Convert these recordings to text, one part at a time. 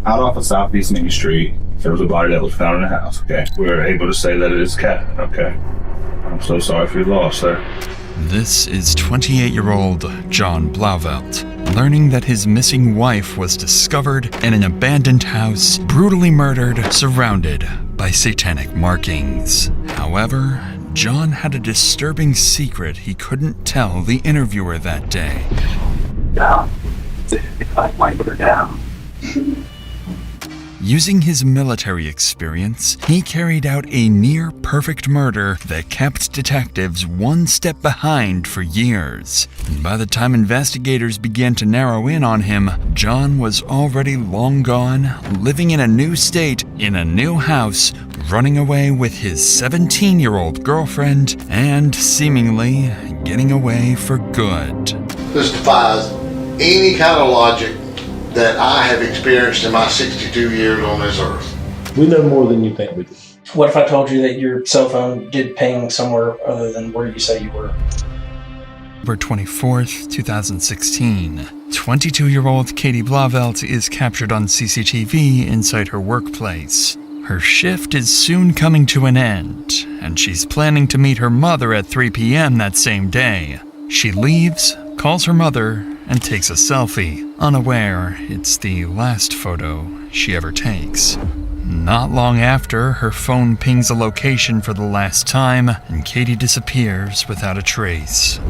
out off of Southeast Main Street, there was a body that was found in the house, okay? We were able to say that it is Cat, okay? I'm so sorry for your loss, sir. This is 28-year-old John Blauvelt, learning that his missing wife was discovered in an abandoned house, brutally murdered, surrounded by satanic markings. However, John had a disturbing secret he couldn't tell the interviewer that day. Down. If I wipe her down. Using his military experience, he carried out a near-perfect murder that kept detectives one step behind for years. And by the time investigators began to narrow in on him, John was already long gone, living in a new state, in a new house, running away with his 17-year-old girlfriend, and seemingly getting away for good. This defies any kind of logic that I have experienced in my 62 years on this earth. We know more than you think we do. What if I told you that your cell phone did ping somewhere other than where you say you were? October 24th, 2016. 22-year-old Katie Blauvelt is captured on CCTV inside her workplace. Her shift is soon coming to an end, and she's planning to meet her mother at 3 p.m. that same day. She leaves, calls her mother, and takes a selfie, unaware it's the last photo she ever takes. Not long after, her phone pings a location for the last time, and Katie disappears without a trace.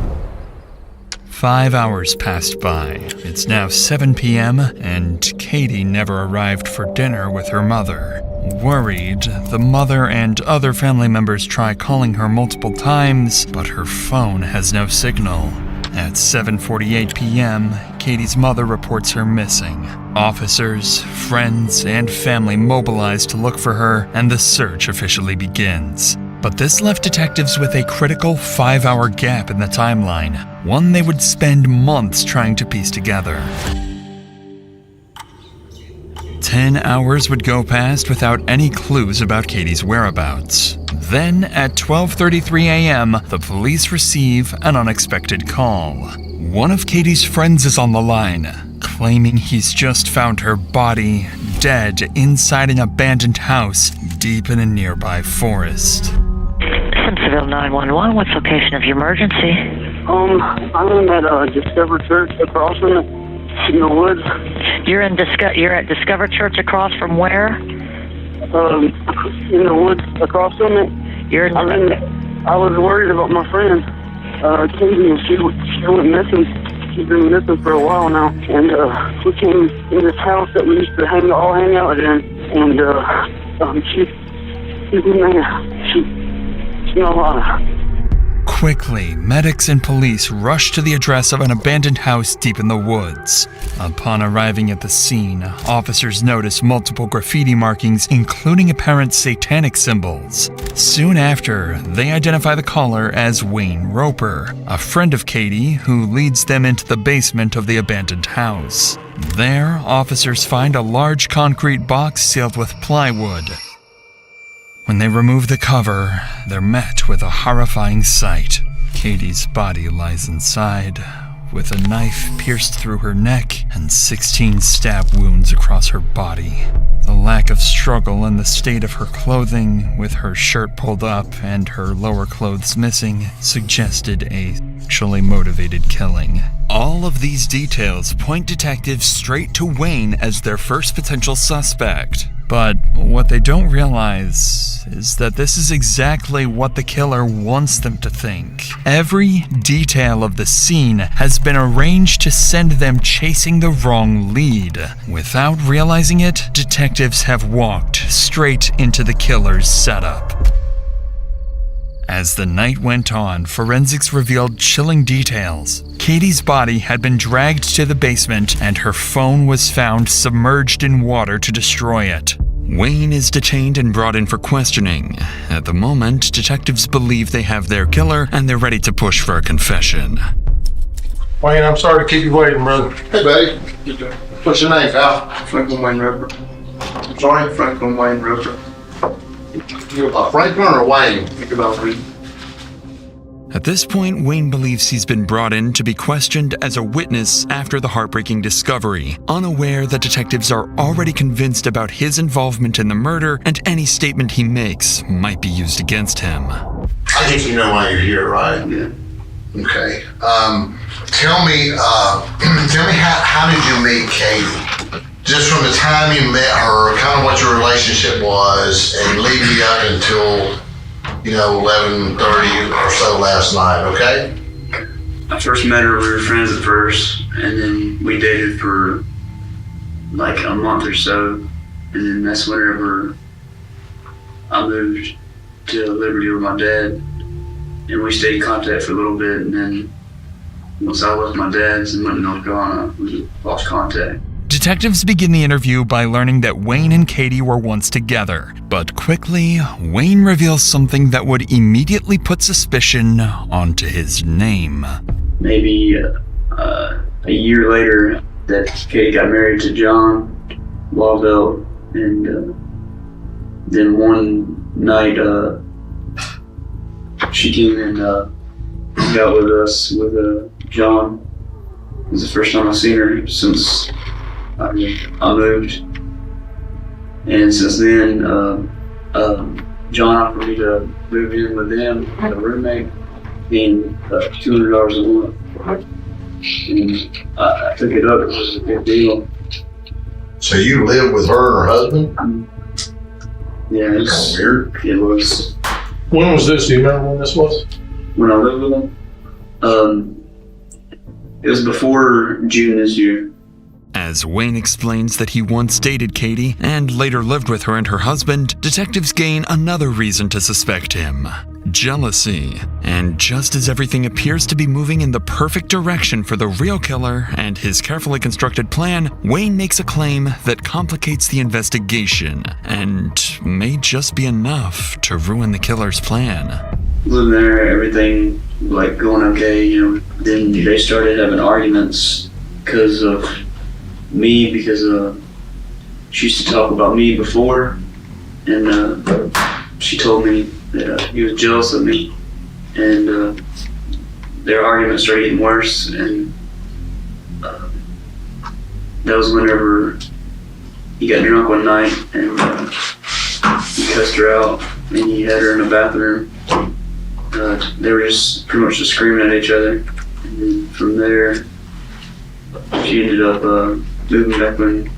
5 hours passed by. It's now 7 p.m., and Katie never arrived for dinner with her mother. Worried, the mother and other family members try calling her multiple times, but her phone has no signal. At 7:48 p.m., Katie's mother reports her missing. Officers, friends, and family mobilize to look for her, and the search officially begins. But this left detectives with a critical 5-hour gap in the timeline, one they would spend months trying to piece together. 10 hours would go past without any clues about Katie's whereabouts. Then, at 12:33 a.m., the police receive an unexpected call. One of Katie's friends is on the line, claiming he's just found her body, dead, inside an abandoned house deep in a nearby forest. Simpsonville 911, what's the location of your emergency? I'm at Discover Church across from it, in the woods. You're at Discover Church across from where? In the woods across from it. I was worried about my friend, Katie, and she went missing. She's been missing for a while now, and we came in this house that we used to hang out in, and she's not alive. Quickly, medics and police rush to the address of an abandoned house deep in the woods. Upon arriving at the scene, officers notice multiple graffiti markings, including apparent satanic symbols. Soon after, they identify the caller as Wayne Roper, a friend of Katie who leads them into the basement of the abandoned house. There, officers find a large concrete box sealed with plywood. When they remove the cover, they're met with a horrifying sight. Katie's body lies inside, with a knife pierced through her neck and 16 stab wounds across her body. The lack of struggle and the state of her clothing, with her shirt pulled up and her lower clothes missing, suggested a sexually motivated killing. All of these details point detectives straight to Wayne as their first potential suspect. But what they don't realize is that this is exactly what the killer wants them to think. Every detail of the scene has been arranged to send them chasing the wrong lead. Without realizing it, detectives have walked straight into the killer's setup. As the night went on, forensics revealed chilling details. Katie's body had been dragged to the basement, and her phone was found submerged in water to destroy it. Wayne is detained and brought in for questioning. At the moment, detectives believe they have their killer, and they're ready to push for a confession. Wayne, I'm sorry to keep you waiting, brother. Hey, buddy. What's your name, pal? Franklin Wayne Roper. I'm sorry? Franklin Wayne Roper. You Franklin or Wayne? Think about reading. At this point, Wayne believes he's been brought in to be questioned as a witness after the heartbreaking discovery, unaware that detectives are already convinced about his involvement in the murder and any statement he makes might be used against him. I think you know why you're here, right? Yeah. Okay. Tell me how did you meet Katie? Just from the time you met her, kind of what your relationship was, and leading you up until 11:30 or so last night, okay? I first met her, we were friends at first, and then we dated for like a month or so, and then that's whenever I moved to Liberty with my dad, and we stayed in contact for a little bit, and then once I left my dad's and went to North Carolina, we lost contact. Detectives begin the interview by learning that Wayne and Katie were once together, but quickly, Wayne reveals something that would immediately put suspicion onto his name. Maybe a year later, that Katie got married to John Blauvelt, and then one night she came and hung out with us with John. It was the first time I've seen her since I moved, and since then, John offered me to move in with them, a roommate, being $200 a month. And I took it up. It was a big deal. So you lived with her and her husband? Yeah, That's weird. It was. When was this? Do you remember when this was? When I lived with them, it was before June this year. As Wayne explains that he once dated Katie and later lived with her and her husband, detectives gain another reason to suspect him: jealousy. And just as everything appears to be moving in the perfect direction for the real killer and his carefully constructed plan, Wayne makes a claim that complicates the investigation and may just be enough to ruin the killer's plan. Living there, everything like going okay, Then they started having arguments because of me, because she used to talk about me before, and she told me that he was jealous of me, and their arguments started getting worse, and that was whenever he got drunk one night and he cussed her out, and he had her in the bathroom. They were just pretty much just screaming at each other, and then from there she ended up moving back in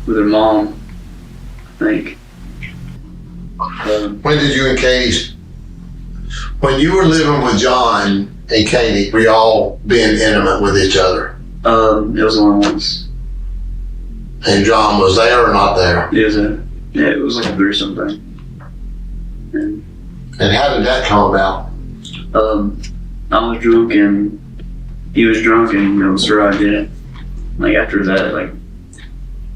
with her mom, I think. When did you and Katie, when you were living with John and Katie, were y'all being intimate with each other? It was only once. And John was there or not there? It was like a threesome thing. And how did that come about? I was drunk and he was drunk, and it was her idea. Like after that,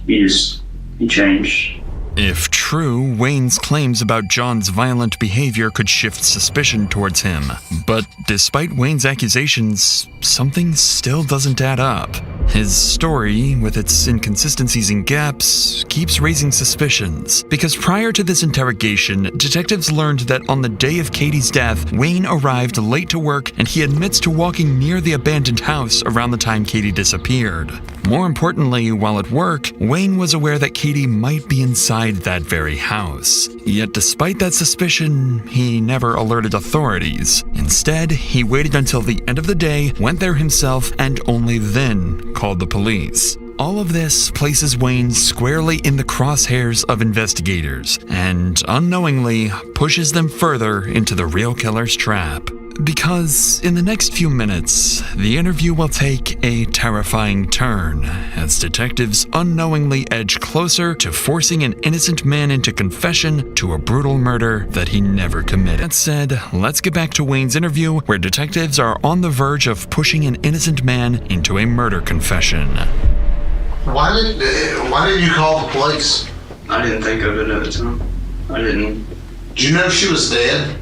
he changed. If true, Wayne's claims about John's violent behavior could shift suspicion towards him. But despite Wayne's accusations, something still doesn't add up. His story, with its inconsistencies and gaps, keeps raising suspicions. Because prior to this interrogation, detectives learned that on the day of Katie's death, Wayne arrived late to work, and he admits to walking near the abandoned house around the time Katie disappeared. More importantly, while at work, Wayne was aware that Katie might be inside that very house. Yet despite that suspicion, he never alerted authorities. Instead, he waited until the end of the day, went there himself, and only then called the police. All of this places Wayne squarely in the crosshairs of investigators, and unknowingly pushes them further into the real killer's trap. Because in the next few minutes, the interview will take a terrifying turn as detectives unknowingly edge closer to forcing an innocent man into confession to a brutal murder that he never committed. That said, let's get back to Wayne's interview, where detectives are on the verge of pushing an innocent man into a murder confession. Why did you call the police? I didn't think of it at the time. I didn't. Did you know she was dead?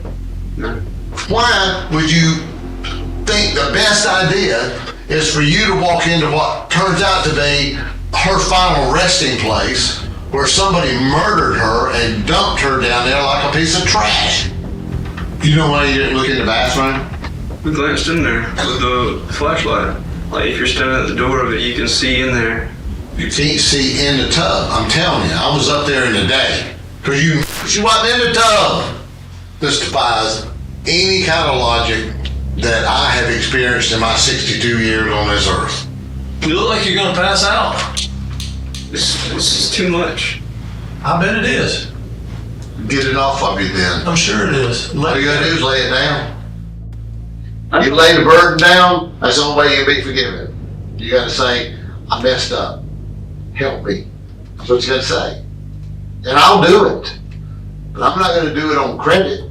No. Why would you think the best idea is for you to walk into what turns out to be her final resting place, where somebody murdered her and dumped her down there like a piece of trash? You know why you didn't look in the bathroom? We glanced in there with the flashlight. Like if you're standing at the door of it, you can see in there. You can't see in the tub. I'm telling you, I was up there in the day. Cause she wasn't in the tub. This defies any kind of logic that I have experienced in my 62 years on this earth. You look like you're gonna pass out. This is too much. I bet it is. Get it off of you then. I'm sure it is. All you gotta do is lay it down. You lay the burden down, that's the only way you'll be forgiven. You gotta say, I messed up. Help me. That's what you gotta say. And I'll do it. But I'm not gonna do it on credit.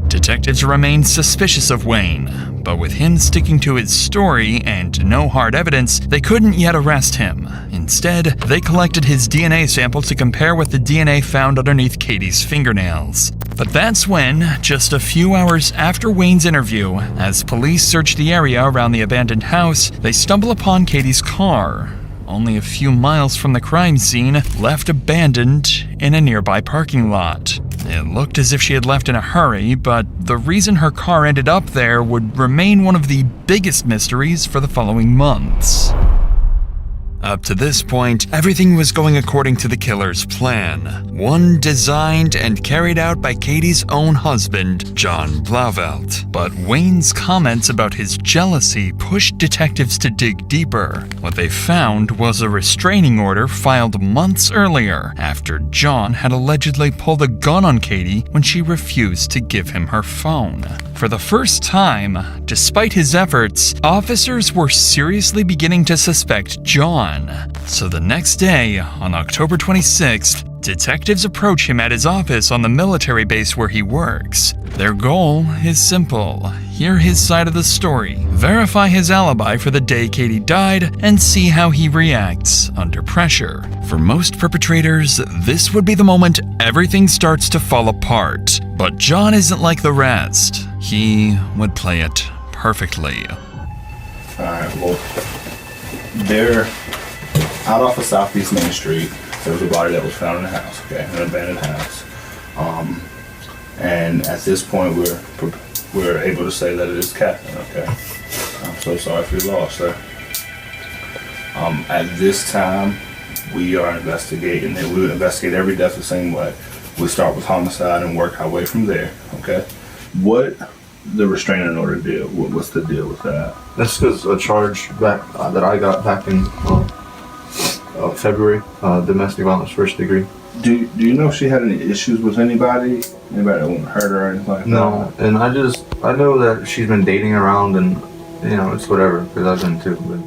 Detectives remained suspicious of Wayne, but with him sticking to his story and no hard evidence, they couldn't yet arrest him. Instead, they collected his DNA sample to compare with the DNA found underneath Katie's fingernails. But that's when, just a few hours after Wayne's interview, as police search the area around the abandoned house, they stumble upon Katie's car, only a few miles from the crime scene, left abandoned in a nearby parking lot. It looked as if she had left in a hurry, but the reason her car ended up there would remain one of the biggest mysteries for the following months. Up to this point, everything was going according to the killer's plan, one designed and carried out by Katie's own husband, John Blauvelt. But Wayne's comments about his jealousy pushed detectives to dig deeper. What they found was a restraining order filed months earlier, after John had allegedly pulled a gun on Katie when she refused to give him her phone. For the first time, despite his efforts, officers were seriously beginning to suspect John. So the next day, on October 26th, detectives approach him at his office on the military base where he works. Their goal is simple: hear his side of the story, verify his alibi for the day Katie died, and see how he reacts under pressure. For most perpetrators, this would be the moment everything starts to fall apart. But John isn't like the rest. He would play it perfectly. Alright, well, they're out off of Southeast Main Street. There was a body that was found in a house, okay, an abandoned house. And at this point, we're able to say that it is Catherine, okay? I'm so sorry for your loss, sir. At this time, we are investigating, and we would investigate every death the same way. We start with homicide and work our way from there, okay? What the restraining order deal? What's the deal with that? That's because a charge back that I got back in February, domestic violence first degree. Do you know if she had any issues with anybody? Anybody that wouldn't hurt her or anything like that? No, and I know that she's been dating around, and it's whatever, because I've been too. But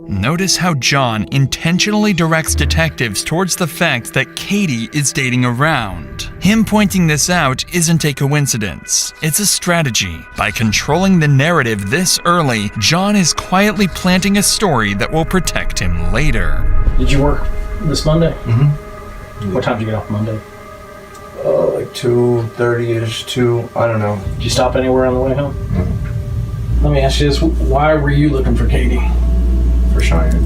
Notice how John intentionally directs detectives towards the fact that Katie is dating around. Him pointing this out isn't a coincidence. It's a strategy. By controlling the narrative this early, John is quietly planting a story that will protect him later. Did you work this Monday? Mm-hmm. What time did you get off Monday? Like 2:30ish, 2, I don't know. Did you stop anywhere on the way home? Mm-hmm. Let me ask you this, why were you looking for Katie? For Cheyenne.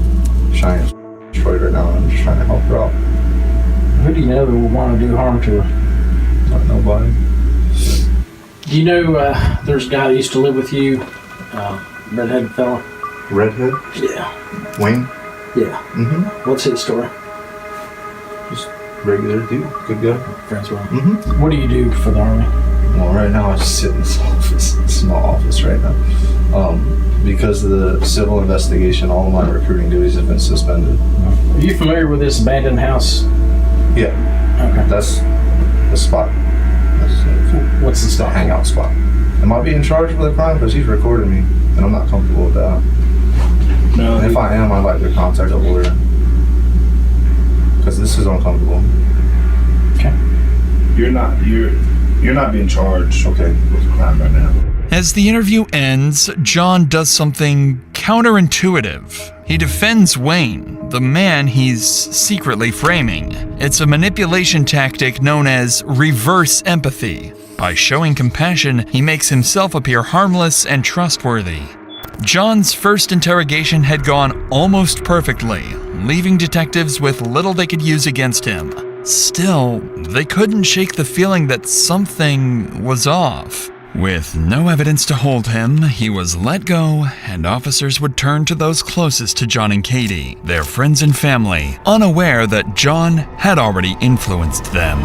Cheyenne's destroyed right now, and I'm just trying to help her out. Who do you know that would want to do harm to her? Not nobody. Do you know there's a guy that used to live with you, redheaded fella? Redhead? Yeah. Wayne? Yeah. Mm-hmm. What's his story? Just regular dude, good guy. Friends with him. Mm-hmm. What do you do for the Army? Well, right now I just sit in this office, small office right now. Because of the civil investigation, all of my recruiting duties have been suspended. Are you familiar with this abandoned house? Yeah. Okay. That's the spot. What's the spot? Hangout spot. Am I being charged with a crime? Because he's recording me, and I'm not comfortable with that. No. And if I am, I'd like to contact a lawyer. Because this is uncomfortable. Okay. You're not being charged. Okay. With a crime right now. As the interview ends, John does something counterintuitive. He defends Wayne, the man he's secretly framing. It's a manipulation tactic known as reverse empathy. By showing compassion, he makes himself appear harmless and trustworthy. John's first interrogation had gone almost perfectly, leaving detectives with little they could use against him. Still, they couldn't shake the feeling that something was off. With no evidence to hold him, he was let go, and officers would turn to those closest to John and Katie, their friends and family, unaware that John had already influenced them.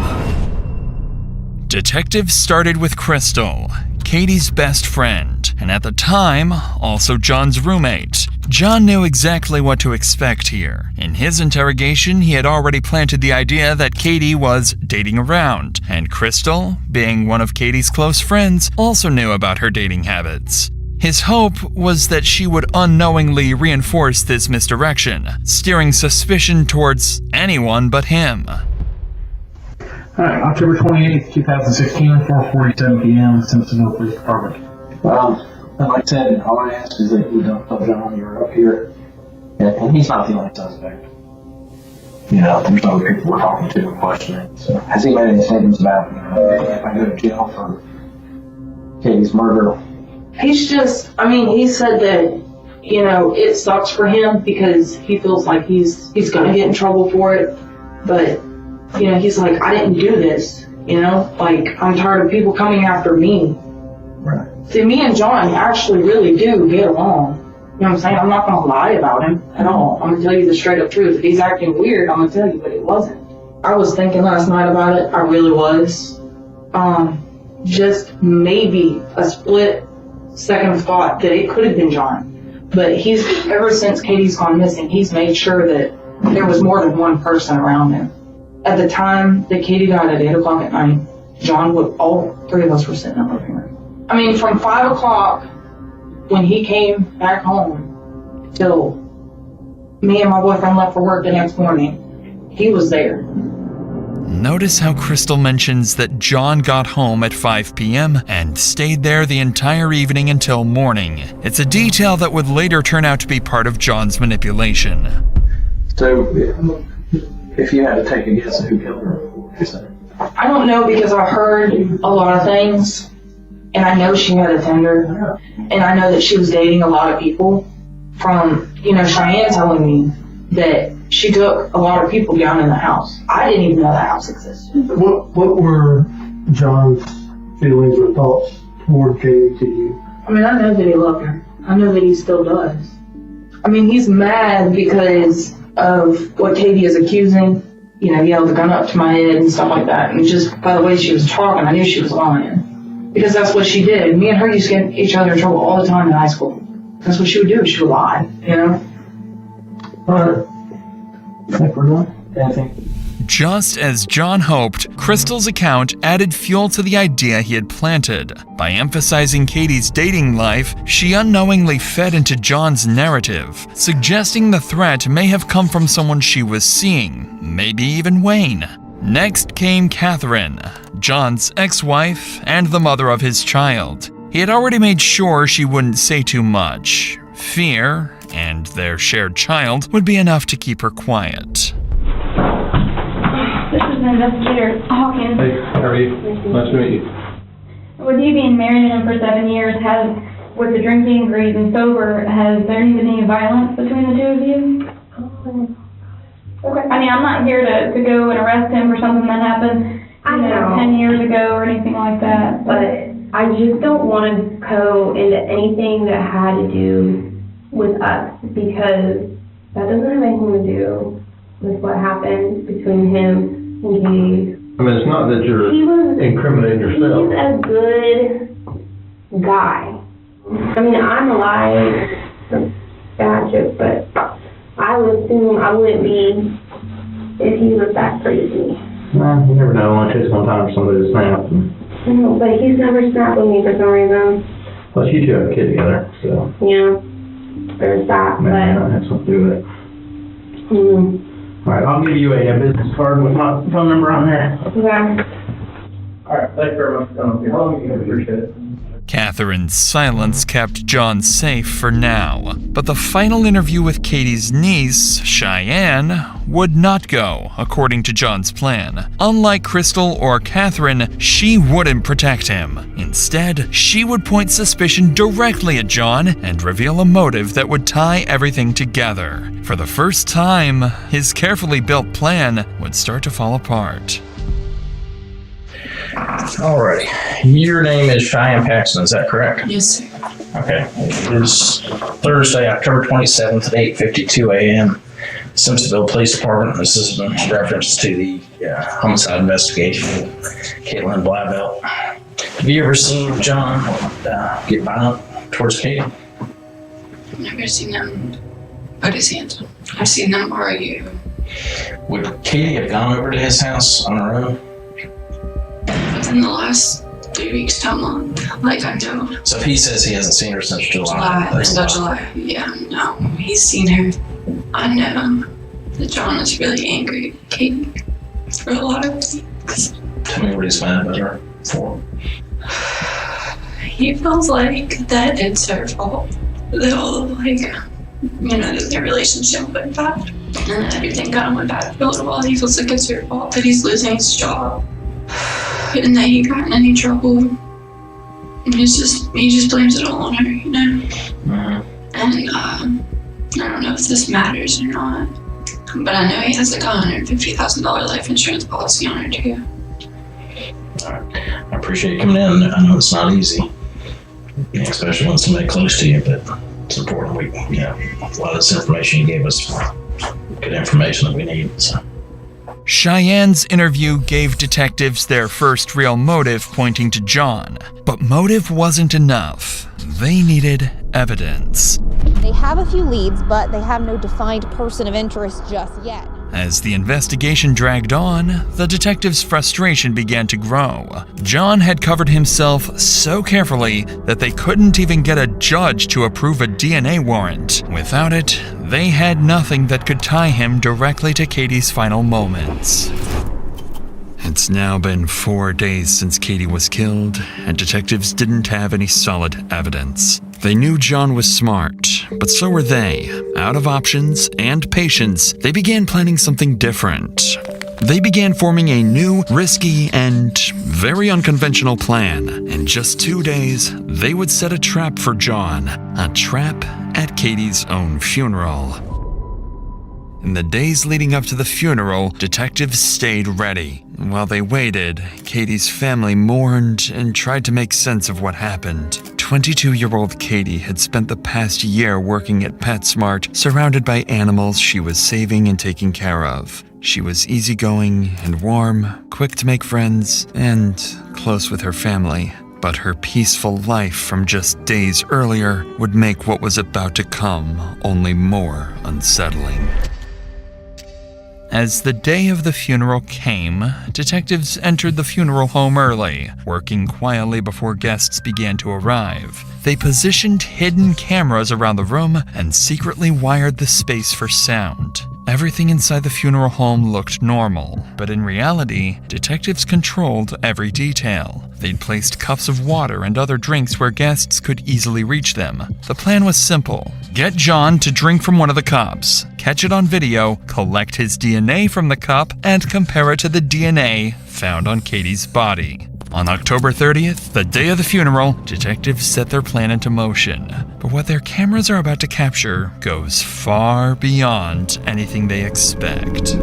Detectives started with Crystal, Katie's best friend, and at the time, also John's roommate. John knew exactly what to expect here. In his interrogation, he had already planted the idea that Katie was dating around, and Crystal, being one of Katie's close friends, also knew about her dating habits. His hope was that she would unknowingly reinforce this misdirection, steering suspicion towards anyone but him. Alright, October 28th, 2016, 4:47 p.m., Simpsonville Police Department. And like I said, all I ask is that you don't tell John you're up here. And he's not the only suspect. You know, there's other people we're talking to and questioning. So, has he made any statements about, if I go to jail for Katie's murder? He's just, he said that, it sucks for him because he feels like he's gonna get in trouble for it. But, he's like, I didn't do this, I'm tired of people coming after me. Right. See, me and John actually really do get along. You know what I'm saying? I'm not going to lie about him at all. I'm going to tell you the straight up truth. If he's acting weird, I'm going to tell you, but it wasn't. I was thinking last night about it. I really was. Just maybe a split second thought that it could have been John. But ever since Katie's gone missing, he's made sure that there was more than one person around him. At the time that Katie died at 8 o'clock at night, all three of us were sitting in the living room. From 5 o'clock when he came back home till me and my boyfriend left for work the next morning, he was there. Notice how Crystal mentions that John got home at 5 p.m. and stayed there the entire evening until morning. It's a detail that would later turn out to be part of John's manipulation. So, if you had to take a guess at who killed her, what would you say? I don't know because I heard a lot of things. And I know she had a tender, and I know that she was dating a lot of people from, Cheyenne telling me that she took a lot of people down in the house. I didn't even know the house existed. What were John's feelings or thoughts toward Katie to you? I know that he loved her. I know that he still does. He's mad because of what Katie is accusing. He held the gun up to my head and stuff like that. And just by the way she was talking, I knew she was lying. Because that's what she did. Me and her used to get each other in trouble all the time in high school. That's what she would do. She would lie, Alright. I think we're done. Anything? Just as John hoped, Crystal's account added fuel to the idea he had planted. By emphasizing Katie's dating life, she unknowingly fed into John's narrative, suggesting the threat may have come from someone she was seeing, maybe even Wayne. Next came Catherine, John's ex-wife and the mother of his child. He had already made sure she wouldn't say too much. Fear, and their shared child, would be enough to keep her quiet. This is Investigator Hawkins. Hey, how are you? Nice to meet you. With you being married to him for 7 years, with the drinking, grieving, sober, has there been any violence between the two of you? Okay. I'm not here to go and arrest him for something that happened, 10 years ago or anything like that. But I just don't want to go into anything that had to do with us because that doesn't have anything to do with what happened between him and Katie. It's not that you're incriminating yourself. He's a good guy. I'm alive, bad joke, but I would assume I wouldn't be if he was that crazy. Well, you never know. It only takes one time for somebody to snap. But he's never snapped with me for some reason. Plus, you two have a kid together, so. Yeah, there's that. Maybe that has something to do with it. All right, I'll give you a business card with my phone number on there. Okay. Alright, thank you very much for coming here. I appreciate it. Catherine's silence kept John safe for now, but the final interview with Katie's niece, Cheyenne, would not go according to John's plan. Unlike Crystal or Catherine, she wouldn't protect him. Instead, she would point suspicion directly at John and reveal a motive that would tie everything together. For the first time, his carefully built plan would start to fall apart. Alrighty. Your name is Cheyenne Paxton, is that correct? Yes, sir. Okay. It is Thursday, October 27th at 8:52 a.m. Simpsonville Police Department. This is in reference to the homicide investigation of John Blauvelt. Have you ever seen John get violent towards Katie? I've never seen him put his hands on. I've seen them argue. Would Katie have gone over to his house on her own? Within the last 3 weeks to a month, like I know. So if he says he hasn't seen her since July. Until July. Yeah, no. He's seen her. I know that John is really angry at Katie for a lot of things. Tell me what he's mad about her for. He feels like that it's her fault. That all, that their relationship went bad. And everything kind of went bad for a little while. He feels like it's her fault that he's losing his job. And that he got in any trouble. And he just blames it all on her, Mm-hmm. And I don't know if this matters or not, but I know he has like a $150,000 life insurance policy on her too. All right. I appreciate you coming in. I know it's not easy, especially when somebody close to you, but it's important. A lot of this information you gave us, good information that we need. So. Cheyenne's interview gave detectives their first real motive pointing to John. But motive wasn't enough. They needed evidence. They have a few leads, but they have no defined person of interest just yet. As the investigation dragged on, the detectives' frustration began to grow. John had covered himself so carefully that they couldn't even get a judge to approve a DNA warrant. Without it, they had nothing that could tie him directly to Katie's final moments. It's now been 4 days since Katie was killed, and detectives didn't have any solid evidence. They knew John was smart, but so were they. Out of options and patience, they began planning something different. They began forming a new, risky, and very unconventional plan. In just 2 days, they would set a trap for John. A trap at Katie's own funeral. In the days leading up to the funeral, detectives stayed ready. While they waited, Katie's family mourned and tried to make sense of what happened. 22-year-old Katie had spent the past year working at PetSmart, surrounded by animals she was saving and taking care of. She was easygoing and warm, quick to make friends, and close with her family. But her peaceful life from just days earlier would make what was about to come only more unsettling. As the day of the funeral came, detectives entered the funeral home early, working quietly before guests began to arrive. They positioned hidden cameras around the room and secretly wired the space for sound. Everything inside the funeral home looked normal, but in reality, detectives controlled every detail. They'd placed cups of water and other drinks where guests could easily reach them. The plan was simple. Get John to drink from one of the cups, catch it on video, collect his DNA from the cup, and compare it to the DNA found on Katie's body. On October 30th, the day of the funeral, detectives set their plan into motion. But what their cameras are about to capture goes far beyond anything they expect.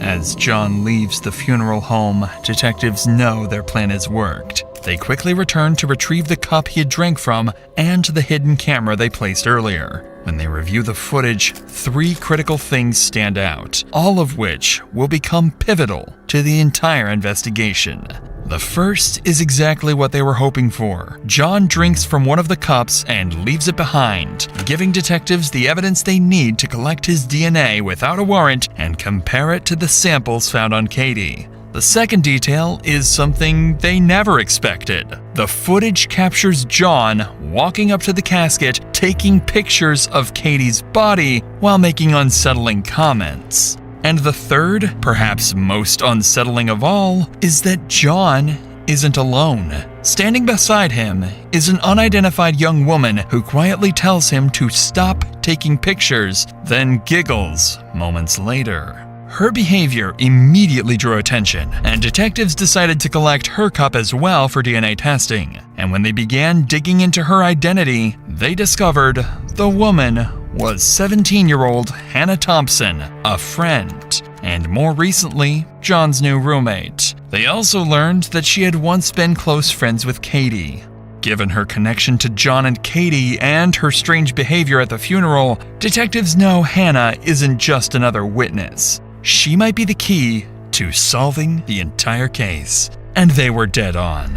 As John leaves the funeral home, detectives know their plan has worked. They quickly return to retrieve the cup he had drank from and the hidden camera they placed earlier. When they review the footage, 3 critical things stand out, all of which will become pivotal to the entire investigation. The first is exactly what they were hoping for. John drinks from one of the cups and leaves it behind, giving detectives the evidence they need to collect his DNA without a warrant and compare it to the samples found on Katie. The second detail is something they never expected. The footage captures John walking up to the casket, taking pictures of Katie's body while making unsettling comments. And the third, perhaps most unsettling of all, is that John isn't alone. Standing beside him is an unidentified young woman who quietly tells him to stop taking pictures, then giggles moments later. Her behavior immediately drew attention, and detectives decided to collect her cup as well for DNA testing. And when they began digging into her identity, they discovered the woman was 17-year-old Hannah Thompson, a friend, and more recently, John's new roommate. They also learned that she had once been close friends with Katie. Given her connection to John and Katie and her strange behavior at the funeral, detectives know Hannah isn't just another witness. She might be the key to solving the entire case. And they were dead on.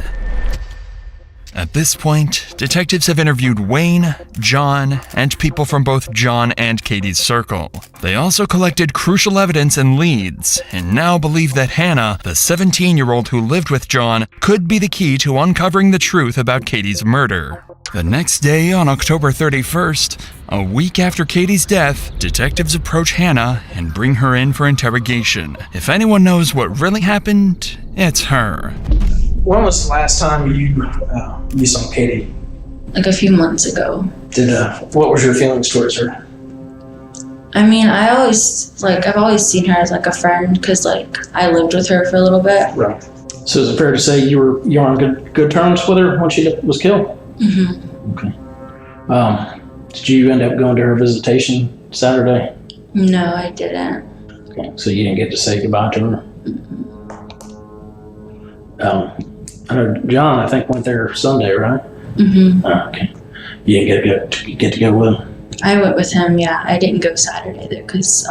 At this point, detectives have interviewed Wayne, John, and people from both John and Katie's circle. They also collected crucial evidence and leads, and now believe that Hannah, the 17-year-old who lived with John, could be the key to uncovering the truth about Katie's murder. The next day, on October 31st, a week after Katie's death, detectives approach Hannah and bring her in for interrogation. If anyone knows what really happened, it's her. When was the last time you saw Katie? Like a few months ago. What was your feelings towards her? I mean, I've always seen her as like a friend because I lived with her for a little bit. Right. So is it fair to say you were on good terms with her when she was killed? Mm-hmm. Okay. Did you end up going to her visitation Saturday? No, I didn't. Okay. So you didn't get to say goodbye to her? I know John, I think, went there Sunday, right? Mm-hmm. Okay. You didn't get to go with him? I went with him, yeah. I didn't go Saturday though because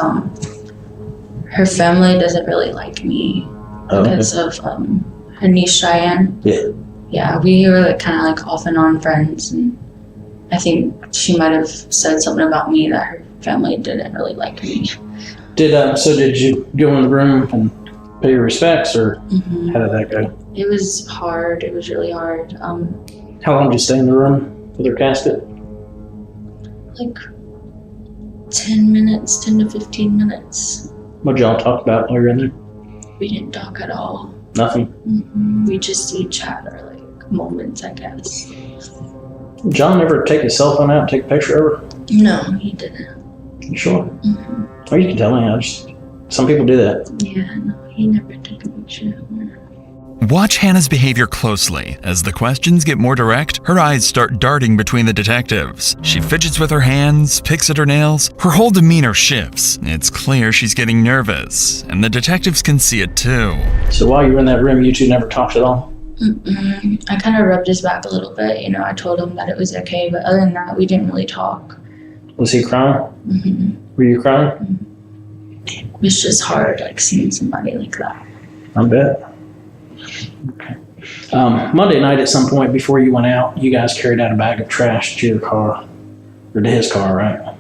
her family doesn't really like me because of her niece Cheyenne. Yeah. Yeah, we were kind of off and on friends, and I think she might have said something about me that her family didn't really like me. Did you go in the room and pay your respects, or how did that go? It was hard. It was really hard. How long did you stay in the room with her casket? 10 to 15 minutes. What did y'all talk about while you were in there? We didn't talk at all. Nothing? Mm-hmm. We just see each other, moments, I guess. John never take his cell phone out and take a picture of her? No, he didn't. You sure? Mm-hmm. Or you can tell me. Some people do that. Yeah, no, he never took a picture of her. Watch Hannah's behavior closely. As the questions get more direct, her eyes start darting between the detectives. She fidgets with her hands, picks at her nails. Her whole demeanor shifts. It's clear she's getting nervous, and the detectives can see it too. So while you were in that room, you two never talked at all? Mm-mm. I kind of rubbed his back a little bit. I told him that it was okay, but other than that, we didn't really talk. Was he crying? Mm-hmm. Were you crying? Mm-hmm. It was just hard, seeing somebody like that. I bet. Okay. Monday night at some point before you went out, you guys carried out a bag of trash to your car, or to his car, right?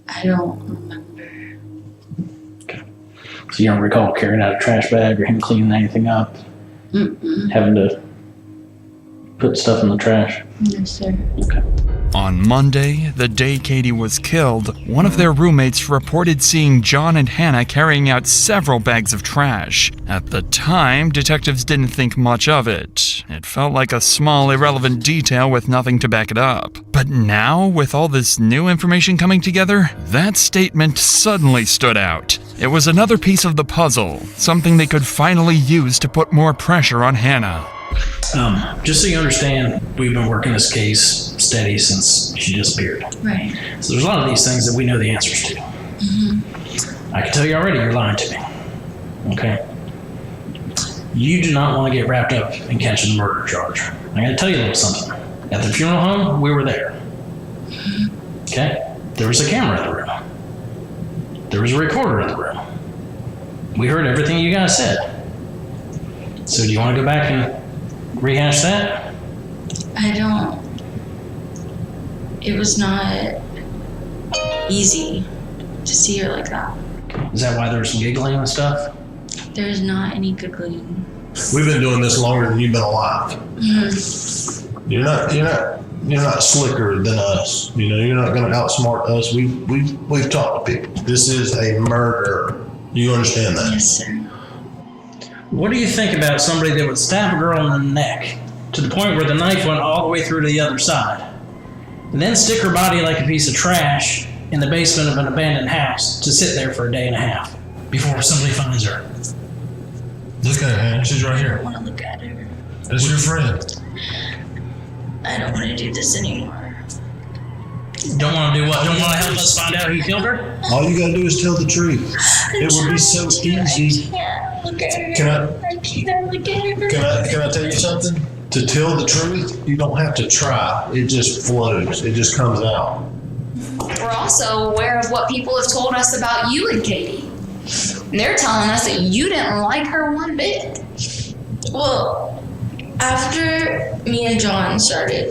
I don't remember. Okay. So you don't recall carrying out a trash bag or him cleaning anything up? Mm-mm. Having to put stuff in the trash? Yes, sir. Okay. On Monday, the day Katie was killed, one of their roommates reported seeing John and Hannah carrying out several bags of trash. At the time, detectives didn't think much of it. It felt like a small, irrelevant detail with nothing to back it up. But now, with all this new information coming together, that statement suddenly stood out. It was another piece of the puzzle, something they could finally use to put more pressure on Hannah. Just so you understand, we've been working this case steady since she disappeared. Right. So there's a lot of these things that we know the answers to. Mm-hmm. I can tell you already, you're lying to me. Okay? You do not want to get wrapped up in catching the murder charge. I'm going to tell you a little something. At the funeral home, we were there. Okay? There was a camera in the room. There was a recorder in the room. We heard everything you guys said. So do you want to go back and rehash that? I don't. It was not easy to see her like that. Is that why there was some giggling and stuff? There's not any giggling. We've been doing this longer than you've been alive. Mm-hmm. You're not slicker than us. You know, you're not going to outsmart us. We've talked to people. This is a murder. You understand that? Yes, sir. What do you think about somebody that would stab a girl in the neck to the point where the knife went all the way through to the other side, and then stick her body like a piece of trash in the basement of an abandoned house to sit there for a day and a half before somebody finds her? Look at her. She's right I here. don't want to look at her. That's your friend. I don't want to do this anymore. Don't want to do what? Don't want to help us find out who killed her? All you gotta do is tell the truth. It would be so easy. I can't look at her. Can I can't look at her. Can I tell you something? To tell the truth, you don't have to try. It just flows. It just comes out. We're also aware of what people have told us about you and Katie. And they're telling us that you didn't like her one bit. Well, after me and John started,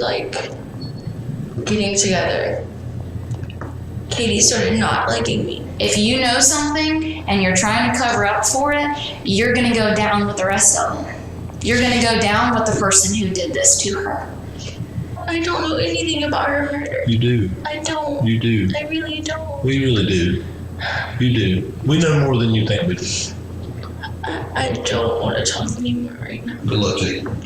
getting together, Katie started not liking me. If you know something and you're trying to cover up for it, you're gonna go down with the rest of them. You're gonna go down with the person who did this to her. I don't know anything about her murder. You do. I don't. You do. I really don't. We really do. You do. We know more than you think we do. I don't want to talk anymore right now. Good luck to you.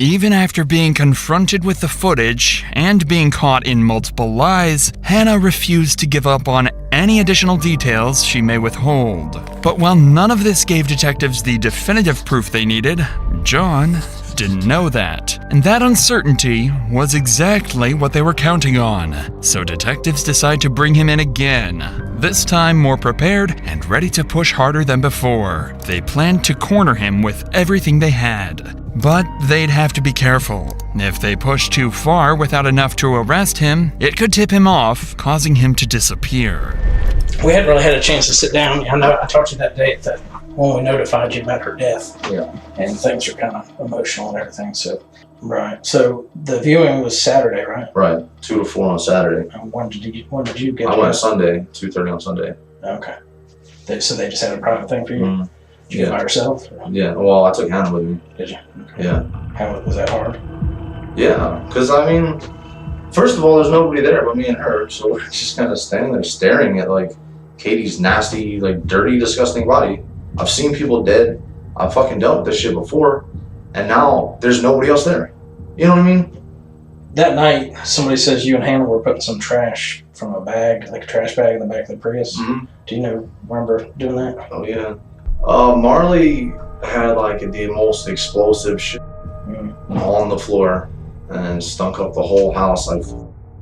Even after being confronted with the footage and being caught in multiple lies, Hannah refused to give up on any additional details she may withhold. But while none of this gave detectives the definitive proof they needed, John didn't know that. And that uncertainty was exactly what they were counting on. So detectives decide to bring him in again, this time more prepared and ready to push harder than before. They planned to corner him with everything they had. But they'd have to be careful. If they pushed too far without enough to arrest him, it could tip him off, causing him to disappear. We hadn't really had a chance to sit down. I know I talked to you that day when we notified you about her death. Yeah. And things are kind of emotional and everything. So, right. So the viewing was Saturday, right? Right. 2 to 4 on Saturday. And when did you get? I went Sunday, 2:30 on Sunday. Okay. So they just had a private thing for you. Mm-hmm. Did you go by yourself? Or? Yeah. Well, I took Hannah with me. Did you? Okay. Yeah. How was that hard? Yeah, because I mean, first of all, there's nobody there but me and her, so we're just kind of standing there staring at Katie's nasty, dirty, disgusting body. I've seen people dead. I've fucking dealt with this shit before, and now there's nobody else there. You know what I mean? That night, somebody says you and Hannah were putting some trash from a bag, like a trash bag in the back of the Prius. Mm-hmm. Do you remember doing that? Oh yeah. Marley had the most explosive shit on the floor and stunk up the whole house. I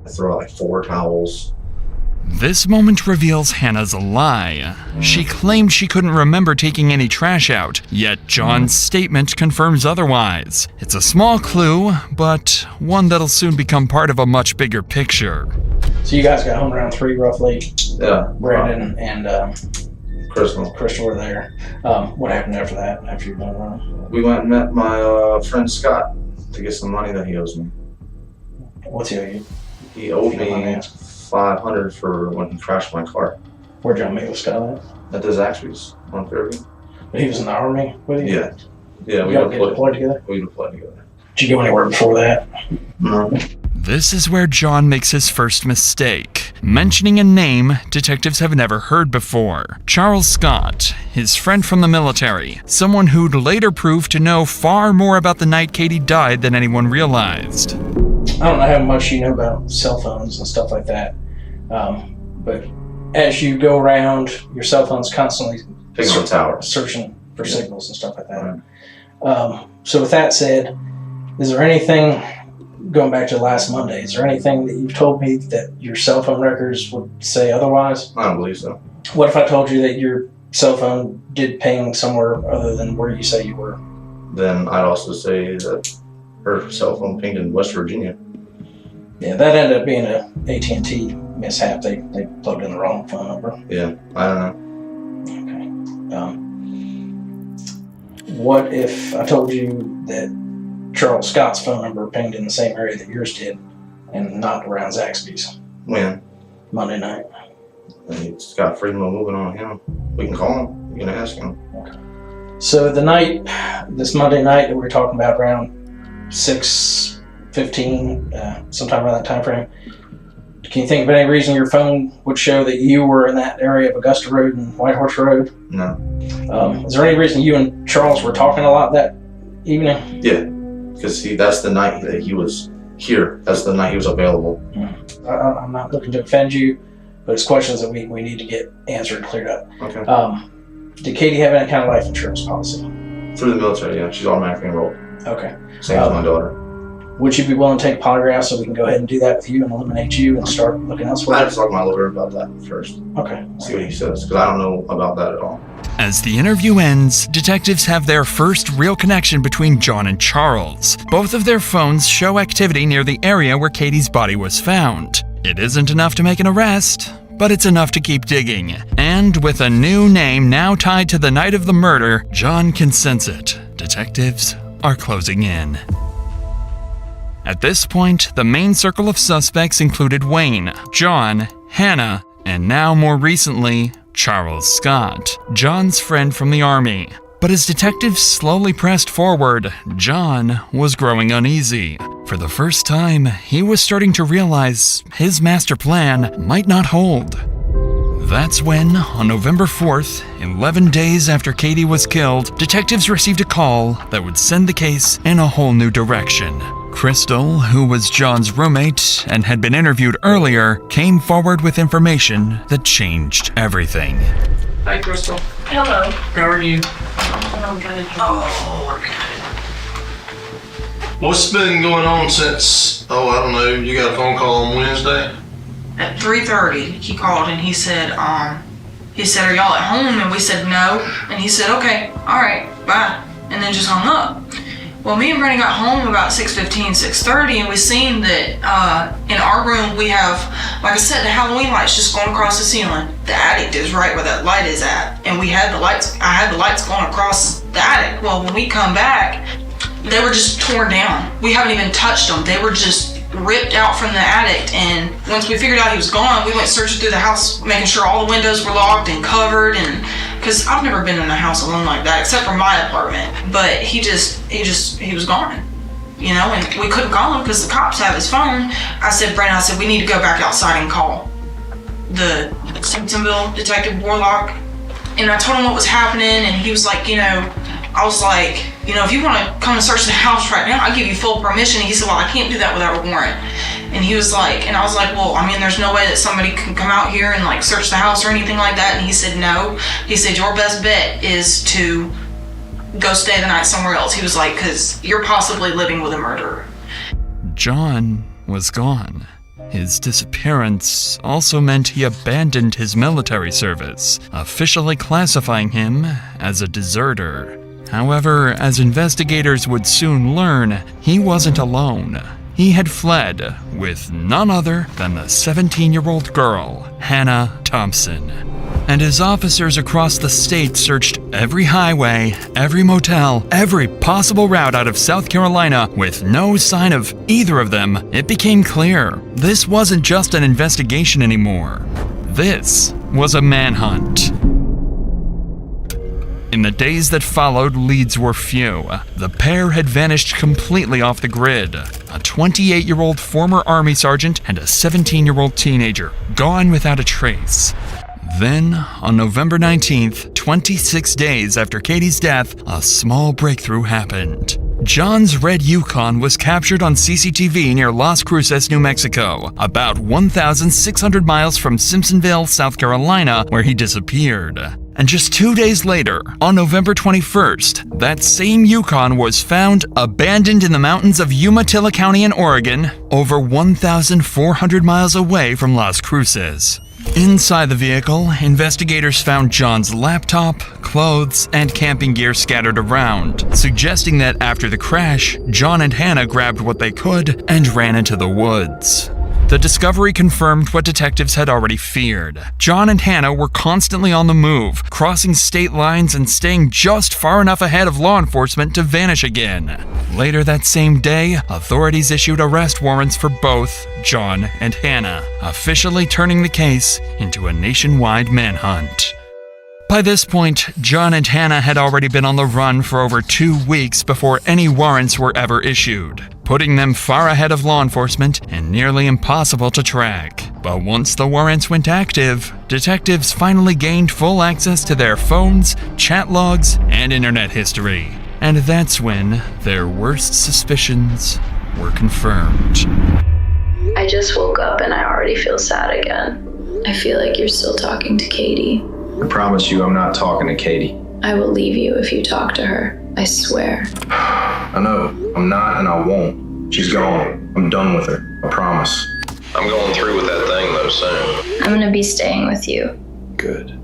threw out 4 towels. This moment reveals Hannah's lie. She claimed she couldn't remember taking any trash out, yet John's statement confirms otherwise. It's a small clue, but one that'll soon become part of a much bigger picture. So you guys got home around 3 roughly. Yeah. Brandon and Crystal were there. What happened after that, after you've done running? We went and met my friend Scott to get some money that he owes me. What's he owe you? He owed me $500 for when he crashed my car. Where'd y'all meet with Scott at the Zaxby's on Fairview. But he was in the Army with you? Yeah. Yeah, we y'all get deployed together? We deployed together. Did you go anywhere before that? No. This is where John makes his first mistake, mentioning a name detectives have never heard before. Charles Scott, his friend from the military, someone who'd later prove to know far more about the night Katie died than anyone realized. I don't know how much you know about cell phones and stuff like that, but as you go around, your cell phone's constantly searching for signals and stuff like that. Right. So with that said, is there anything, going back to last Monday, is there anything that you've told me that your cell phone records would say otherwise? I don't believe so. What if I told you that your cell phone did ping somewhere other than where you say you were? Then I'd also say that her cell phone pinged in West Virginia. Yeah, that ended up being a AT&T mishap. They plugged in the wrong phone number. Yeah, I don't know. Okay. What if I told you that Charles Scott's phone number pinged in the same area that yours did and not around Zaxby's? When? Monday night. He's got freedom of moving on him. We can call him. We can ask him. Okay. So this Monday night that we were talking about around 6:15, sometime around that time frame, can you think of any reason your phone would show that you were in that area of Augusta Road and Whitehorse Road? No. Is there any reason you and Charles were talking a lot that evening? Yeah, because that's the night that he was here. That's the night he was available. I'm not looking to offend you, but it's questions that we need to get answered and cleared up. Okay. Did Katie have any kind of life insurance policy? Through the military, yeah. She's automatically enrolled. Okay. Same as my daughter. Would you be willing to take a polygraph so we can go ahead and do that with you and eliminate you and start looking elsewhere? I have to talk to my lawyer about that first. Okay. See what he says, because I don't know about that at all. As the interview ends, detectives have their first real connection between John and Charles. Both of their phones show activity near the area where Katie's body was found. It isn't enough to make an arrest, but it's enough to keep digging. And with a new name now tied to the night of the murder, John can sense it. Detectives are closing in. At this point, the main circle of suspects included Wayne, John, Hannah, and now more recently, Charles Scott, John's friend from the army. But as detectives slowly pressed forward, John was growing uneasy. For the first time, he was starting to realize his master plan might not hold. That's when, on November 4th, 11 days after Katie was killed, detectives received a call that would send the case in a whole new direction. Crystal, who was John's roommate and had been interviewed earlier, came forward with information that changed everything. Hi, Crystal. Hello. How are you? I'm good. Oh, what's been going on since, I don't know, you got a phone call on Wednesday? At 3:30, he called and he said, are y'all at home? And we said no. And he said, okay, all right, bye. And then just hung up. Well, me and Brandon got home about 6:15, 6:30, and we seen that in our room we have, like I said, the Halloween lights just going across the ceiling. The attic is right where that light is at, and I had the lights going across the attic. Well, when we come back, they were just torn down. We haven't even touched them. They were just ripped out from the attic, and once we figured out he was gone, we went searching through the house, making sure all the windows were locked and covered, and because I've never been in a house alone like that, except for my apartment. But he was gone, you know, and we couldn't call him because the cops have his phone. I said, Brandon, we need to go back outside and call the Simpsonville Detective Warlock. And I told him what was happening, and he was like, I was like, if you want to come and search the house right now, I'll give you full permission. And he said, well, I can't do that without a warrant. And he was like, and I was like, well, there's no way that somebody can come out here and like search the house or anything like that. And he said, no. He said, your best bet is to go stay the night somewhere else. He was like, because you're possibly living with a murderer. John was gone. His disappearance also meant he abandoned his military service, officially classifying him as a deserter. However, as investigators would soon learn, he wasn't alone. He had fled with none other than the 17-year-old girl, Hannah Thompson. And as officers across the state searched every highway, every motel, every possible route out of South Carolina with no sign of either of them, it became clear this wasn't just an investigation anymore. This was a manhunt. In the days that followed, leads were few. The pair had vanished completely off the grid. A 28-year-old former Army sergeant and a 17-year-old teenager, gone without a trace. Then, on November 19th, 26 days after Katie's death, a small breakthrough happened. John's red Yukon was captured on CCTV near Las Cruces, New Mexico, about 1,600 miles from Simpsonville, South Carolina, where he disappeared. And just 2 days later, on November 21st, that same Yukon was found abandoned in the mountains of Umatilla County in Oregon, over 1,400 miles away from Las Cruces. Inside the vehicle, investigators found John's laptop, clothes, and camping gear scattered around, suggesting that after the crash, John and Hannah grabbed what they could and ran into the woods. The discovery confirmed what detectives had already feared. John and Hannah were constantly on the move, crossing state lines and staying just far enough ahead of law enforcement to vanish again. Later that same day, authorities issued arrest warrants for both John and Hannah, officially turning the case into a nationwide manhunt. By this point, John and Hannah had already been on the run for over 2 weeks before any warrants were ever issued, putting them far ahead of law enforcement and nearly impossible to track. But once the warrants went active, detectives finally gained full access to their phones, chat logs, and internet history. And that's when their worst suspicions were confirmed. I just woke up and I already feel sad again. I feel like you're still talking to Katie. I promise you I'm not talking to Katie. I will leave you if you talk to her. I swear. I know. I'm not and I won't. She's gone. I'm done with her. I promise. I'm going through with that thing though soon. I'm gonna be staying with you. Good.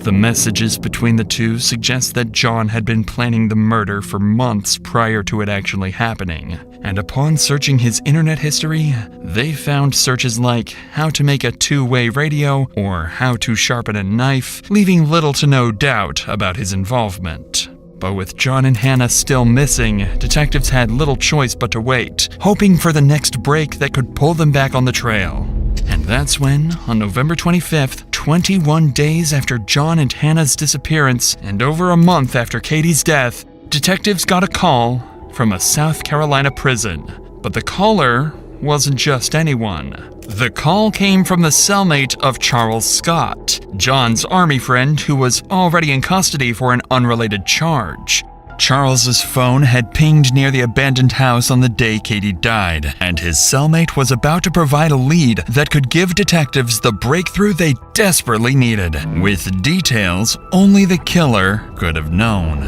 The messages between the two suggest that John had been planning the murder for months prior to it actually happening. And upon searching his internet history, they found searches like how to make a two-way radio or how to sharpen a knife, leaving little to no doubt about his involvement. But with John and Hannah still missing, detectives had little choice but to wait, hoping for the next break that could pull them back on the trail. And that's when, on November 25th, 21 days after John and Hannah's disappearance and over a month after Katie's death, detectives got a call from a South Carolina prison. But the caller wasn't just anyone. The call came from the cellmate of Charles Scott, John's army friend who was already in custody for an unrelated charge. Charles's phone had pinged near the abandoned house on the day Katie died, and his cellmate was about to provide a lead that could give detectives the breakthrough they desperately needed, with details only the killer could have known.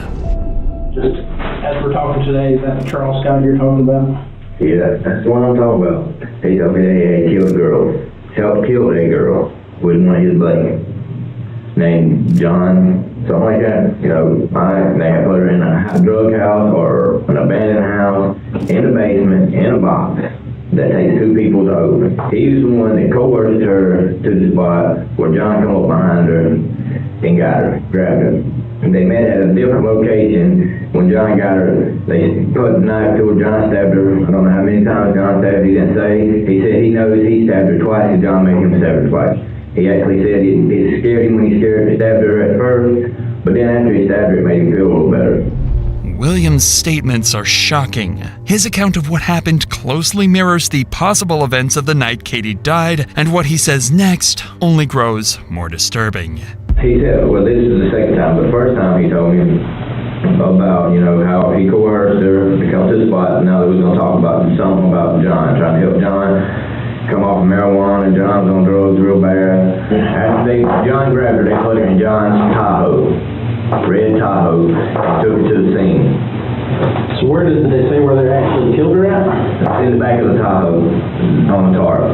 Just as we're talking today, is that the Charles Scott you're talking about? Yeah, that's the one I'm talking about. He told me that he killed a girl, helped kill a girl with one of his buddies, named John, something like that. You know, they had put her in a drug house or an abandoned house, in the basement, in a box that takes 2 people to open. He was the one that coerced her to the spot where John come up behind her and got her, grabbed her. And they met at a different location. When John got her, they put the knife to her. John stabbed her. I don't know how many times John stabbed her. He didn't say. He said he knows he stabbed her twice and John made him stab her twice. He actually said it scared him when he stabbed her at first, but then after he stabbed her, it made him feel a little better. William's statements are shocking. His account of what happened closely mirrors the possible events of the night Katie died, and what he says next only grows more disturbing. He said, well, this is the second time, but the first time he told me about, you know, how he coerced her to come to the spot. Now that we're going to talk about something about John, trying to help John come off of marijuana. John's on drugs real bad. After John grabbed her, they put her in John's Tahoe, red Tahoe, and took her to the scene. So where did they say where they actually killed her at? In the back of the Tahoe, on the tarp.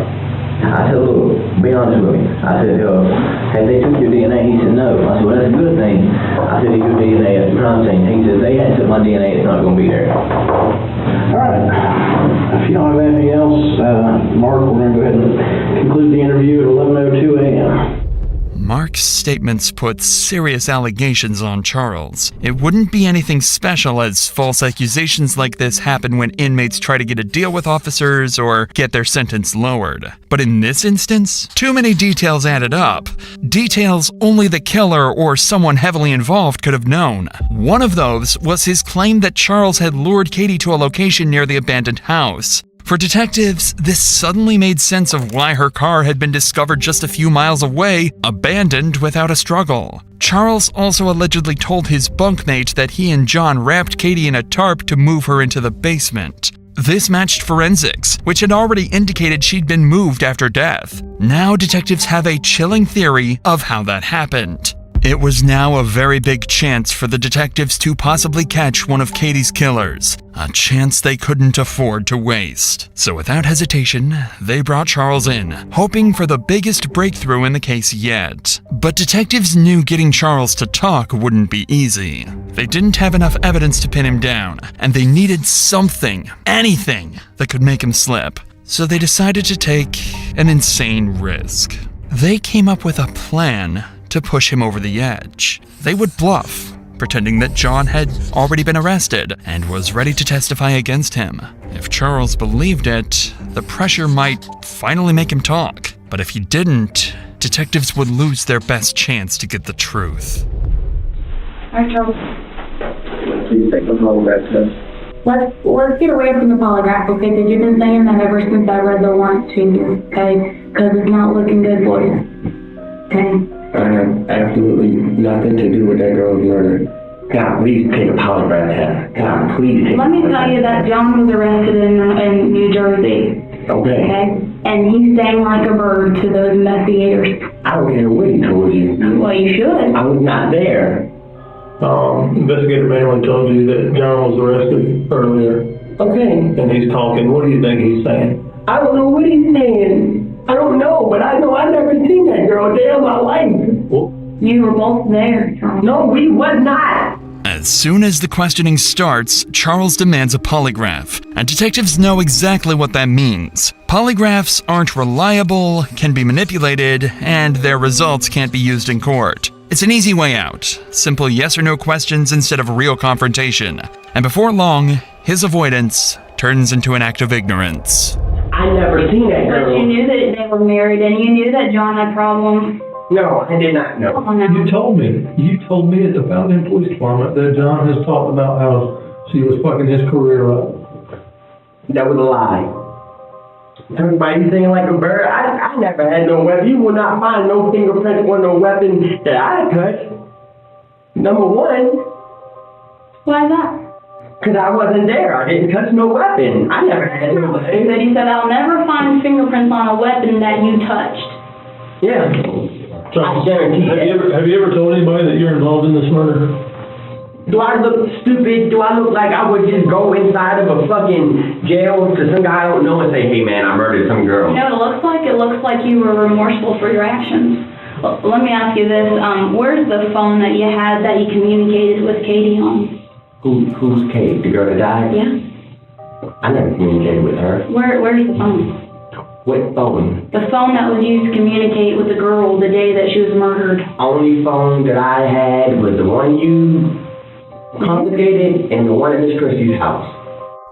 I said, look, be honest with me. I said, had they took your DNA? He said, no. I said, well, that's a good thing. I said, your DNA at the crime scene. He said, they had took my DNA, it's not going to be there. All right. If you don't have anything else, Mark, we're going to go ahead and conclude the interview at 11:02 a.m. Mark's statements put serious allegations on Charles. It wouldn't be anything special, as false accusations like this happen when inmates try to get a deal with officers or get their sentence lowered. But in this instance, too many details added up. Details only the killer or someone heavily involved could have known. One of those was his claim that Charles had lured Katie to a location near the abandoned house. For detectives, this suddenly made sense of why her car had been discovered just a few miles away, abandoned without a struggle. Charles also allegedly told his bunkmate that he and John wrapped Katie in a tarp to move her into the basement. This matched forensics, which had already indicated she'd been moved after death. Now detectives have a chilling theory of how that happened. It was now a very big chance for the detectives to possibly catch one of Katie's killers, a chance they couldn't afford to waste. So without hesitation, they brought Charles in, hoping for the biggest breakthrough in the case yet. But detectives knew getting Charles to talk wouldn't be easy. They didn't have enough evidence to pin him down, and they needed something, anything, that could make him slip. So they decided to take an insane risk. They came up with a plan to push him over the edge. They would bluff, pretending that John had already been arrested and was ready to testify against him. If Charles believed it, the pressure might finally make him talk. But if he didn't, detectives would lose their best chance to get the truth. Alright, Charles. Please take the polygraph test. Let's get away from the polygraph, okay? Because you've been saying that ever since I read the warrant to you, okay? Because it's not looking good for you. Okay? I have absolutely nothing to do with that girl's murder. God, please take a polygraph test. God, please take Let me tell you that John was arrested in New Jersey. Okay. And he sang like a bird to those investigators. I don't care what he told you. Well, you should. I was not there. Investigator Manhunt told you that John was arrested earlier. Okay. And he's talking. What do you think he's saying? I don't know what he's saying. I don't know, but I know I've never seen that girl a day in my life. You were both there, Charles. No, we was not. As soon as the questioning starts, Charles demands a polygraph, and detectives know exactly what that means. Polygraphs aren't reliable, can be manipulated, and their results can't be used in court. It's an easy way out. Simple yes or no questions instead of a real confrontation. And before long, his avoidance turns into an act of ignorance. I never seen that girl. But you knew that they were married, and you knew that John had problems. No, I did not know. Oh, no. You told me at the Fountain Police Department that John has talked about how she was fucking his career up. That was a lie. Everybody saying like a bird. I never had no weapon. You will not find no fingerprints on no weapon that I touched. Number one. Why is that? Because I wasn't there. I didn't touch no weapon. I never had no weapon. But he said, I'll never find fingerprints on a weapon that you touched. Yeah. So, I guarantee have you ever told anybody that you're involved in this murder? Do I look stupid? Do I look like I would just go inside of a fucking jail to some guy I don't know and say, hey man, I murdered some girl? You know what it looks like you were remorseful for your actions. Well, let me ask you this, where's the phone that you had that you communicated with Katie on? Who's Kate? The girl that died? Yeah. I never communicated with her. Where's the phone? What phone? The phone that was used to communicate with the girl the day that she was murdered. Only phone that I had was the one you confiscated and the one in Miss Christie's house.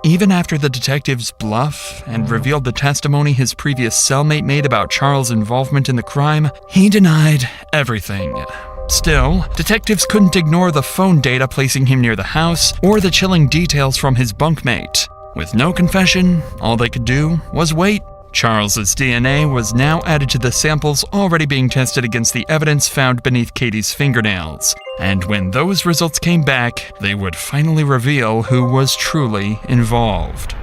Even after the detectives bluff and revealed the testimony his previous cellmate made about Charles' involvement in the crime, he denied everything. Still, detectives couldn't ignore the phone data placing him near the house or the chilling details from his bunkmate. With no confession, all they could do was wait. Charles's DNA was now added to the samples already being tested against the evidence found beneath Katie's fingernails. And when those results came back, they would finally reveal who was truly involved.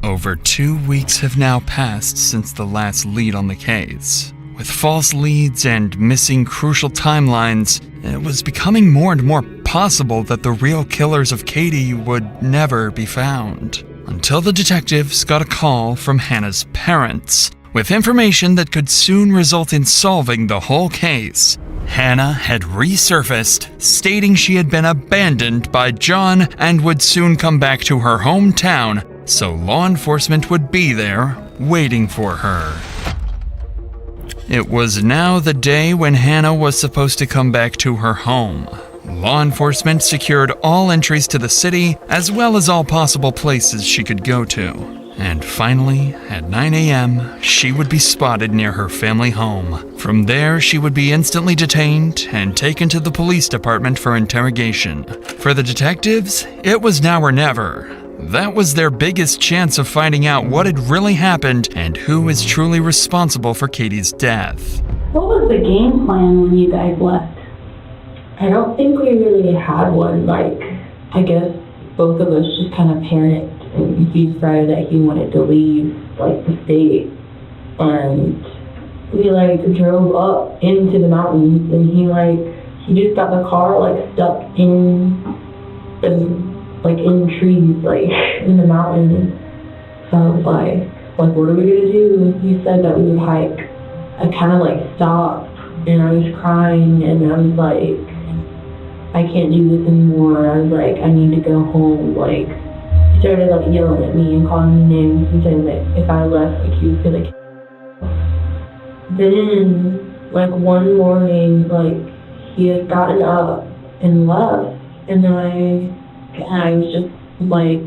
Over 2 weeks have now passed since the last lead on the case. With false leads and missing crucial timelines, it was becoming more and more possible that the real killers of Katie would never be found. Until the detectives got a call from Hannah's parents, with information that could soon result in solving the whole case. Hannah had resurfaced, stating she had been abandoned by John and would soon come back to her hometown, so law enforcement would be there, waiting for her. It was now the day when Hannah was supposed to come back to her home. Law enforcement secured all entries to the city, as well as all possible places she could go to. And finally, at 9 a.m., she would be spotted near her family home. From there, she would be instantly detained and taken to the police department for interrogation. For the detectives, it was now or never. That was their biggest chance of finding out what had really happened and who is truly responsible for Katie's death. What was the game plan when you guys left? I don't think we really had one. I guess both of us just kind of panicked and he decided that he wanted to leave, the state. And we, drove up into the mountains and he just got the car, stuck in trees, in the mountains. So I was what are we gonna do? He said that we would hike. I kind of, stopped and I was crying and I was I can't do this anymore. I was I need to go home. started like yelling at me and calling me names and saying that if I left, like he was gonna kill me. Then, like one morning, like he had gotten up and left, and I was just like,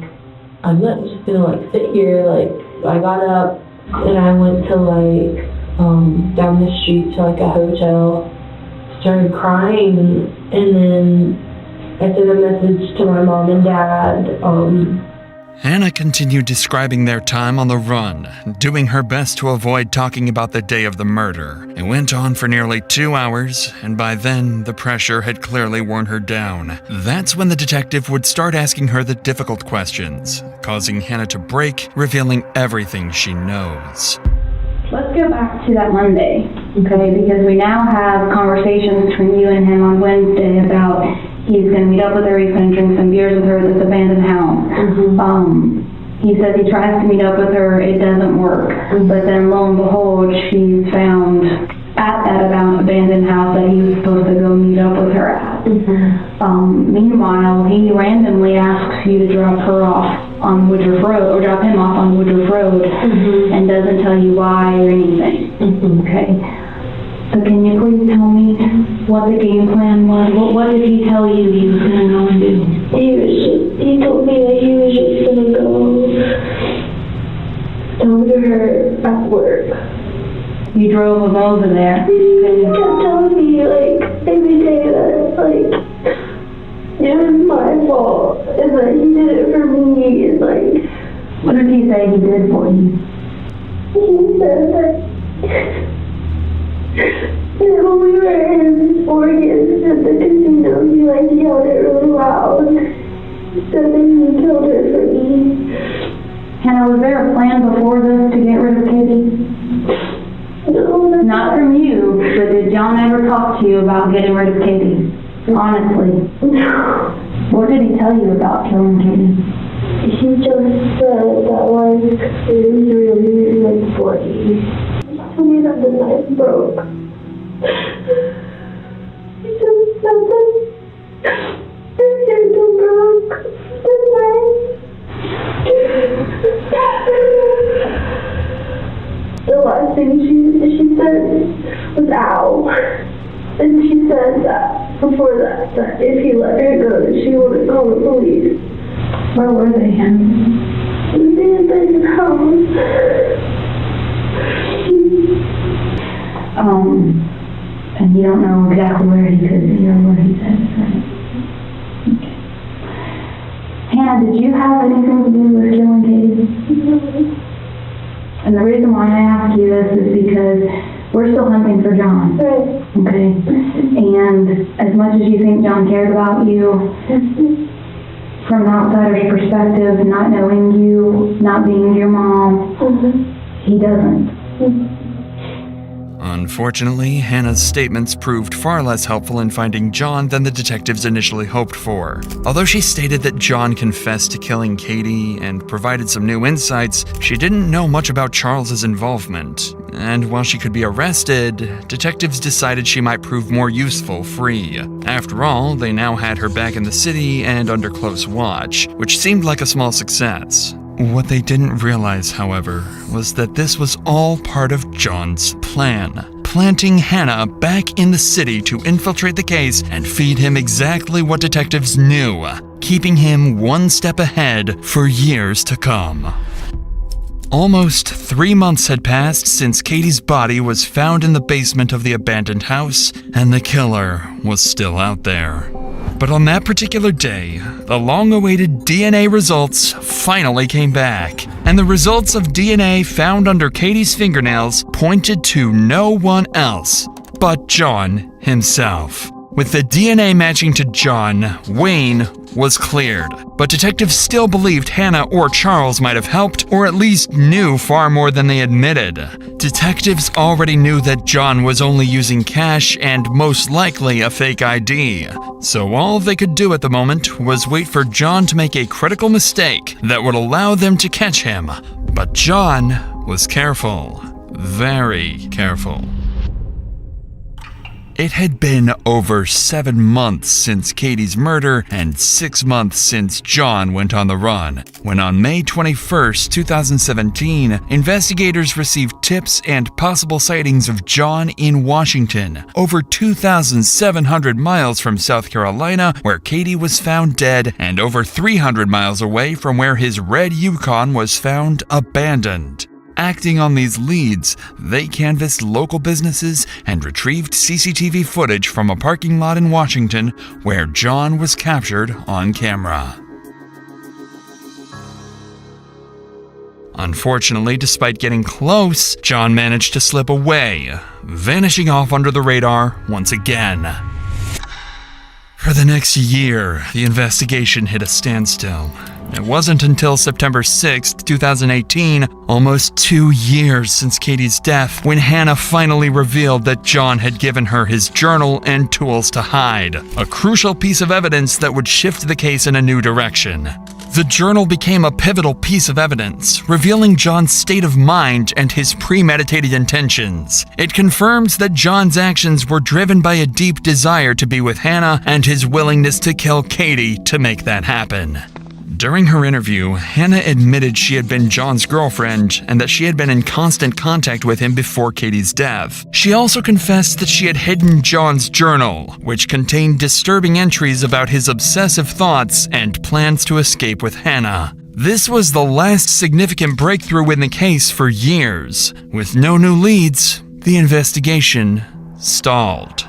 I'm not just gonna like sit here. Like I got up and I went to like down the street to like a hotel, started crying, and then I sent a message to my mom and dad. Hannah continued describing their time on the run, doing her best to avoid talking about the day of the murder. It went on for nearly 2 hours, and by then, the pressure had clearly worn her down. That's when the detective would start asking her the difficult questions, causing Hannah to break, revealing everything she knows. Let's go back to that Monday, okay? Because we now have conversations between you and him on Wednesday about he's going to meet up with her, he's going to drink some beers with her at this abandoned house. He says he tries to meet up with her, it doesn't work. But then lo and behold, she's found at that abandoned house that he was supposed to go meet up with her at. Meanwhile, he randomly asks you to drop her off on Woodruff Road, or drop him off on Woodruff Road, and doesn't tell you why or anything. Okay? So can you please tell me what the game plan was? What did he tell you he was going to go and do? He told me that he was just gonna go talk to her at work. You drove him over there? He kept telling me, like, every day that, like, it was my fault, and that he did it for me, and, like... What did he say he did for you? He said that... when we were in Oregon at the casino, he, like, yelled it really loud. Said that he killed her for me. Hannah, was there a plan before this to get rid of Katie? No. Not from you, but did John ever talk to you about getting rid of Katie? Honestly. No. What did he tell you about killing Katie? He just said that, like, it was really, like, bloody. He told me that the knife broke. He just said that his handle broke. The knife. The last thing she said was ow. And she said that before that if he let her go, that she wouldn't call the police. Where were they, Hannah? In the abandoned house. And you don't know exactly where he could be or what he said, right? Okay. Hannah, did you have anything to do with killing Katie? And the reason why I ask you this is because we're still hunting for John. Right. Okay? And as much as you think John cared about you, from an outsider's perspective, not knowing you, not being your mom, he doesn't. Unfortunately, Hannah's statements proved far less helpful in finding John than the detectives initially hoped for. Although she stated that John confessed to killing Katie and provided some new insights, she didn't know much about Charles's involvement. And while she could be arrested, detectives decided she might prove more useful free. After all, they now had her back in the city and under close watch, which seemed like a small success. What they didn't realize, however, was that this was all part of John's plan. Planting Hannah back in the city to infiltrate the case and feed him exactly what detectives knew, keeping him one step ahead for years to come. Almost 3 months had passed since Katie's body was found in the basement of the abandoned house, and the killer was still out there. But on that particular day, the long-awaited DNA results finally came back, and the results of DNA found under Katie's fingernails pointed to no one else but John himself. With the DNA matching to John, Wayne was cleared, but detectives still believed Hannah or Charles might have helped, or at least knew far more than they admitted. Detectives already knew that John was only using cash and most likely a fake ID, so all they could do at the moment was wait for John to make a critical mistake that would allow them to catch him. But John was careful, very careful. It had been over 7 months since Katie's murder and 6 months since John went on the run, when on May 21st, 2017, investigators received tips and possible sightings of John in Washington, over 2,700 miles from South Carolina, where Katie was found dead, and over 300 miles away from where his red Yukon was found abandoned. Acting on these leads, they canvassed local businesses and retrieved CCTV footage from a parking lot in Washington where John was captured on camera. Unfortunately, despite getting close, John managed to slip away, vanishing off under the radar once again. For the next year, the investigation hit a standstill. It wasn't until September 6, 2018, almost 2 years since Katie's death, when Hannah finally revealed that John had given her his journal and tools to hide, a crucial piece of evidence that would shift the case in a new direction. The journal became a pivotal piece of evidence, revealing John's state of mind and his premeditated intentions. It confirms that John's actions were driven by a deep desire to be with Hannah and his willingness to kill Katie to make that happen. During her interview, Hannah admitted she had been John's girlfriend and that she had been in constant contact with him before Katie's death. She also confessed that she had hidden John's journal, which contained disturbing entries about his obsessive thoughts and plans to escape with Hannah. This was the last significant breakthrough in the case for years. With no new leads, the investigation stalled.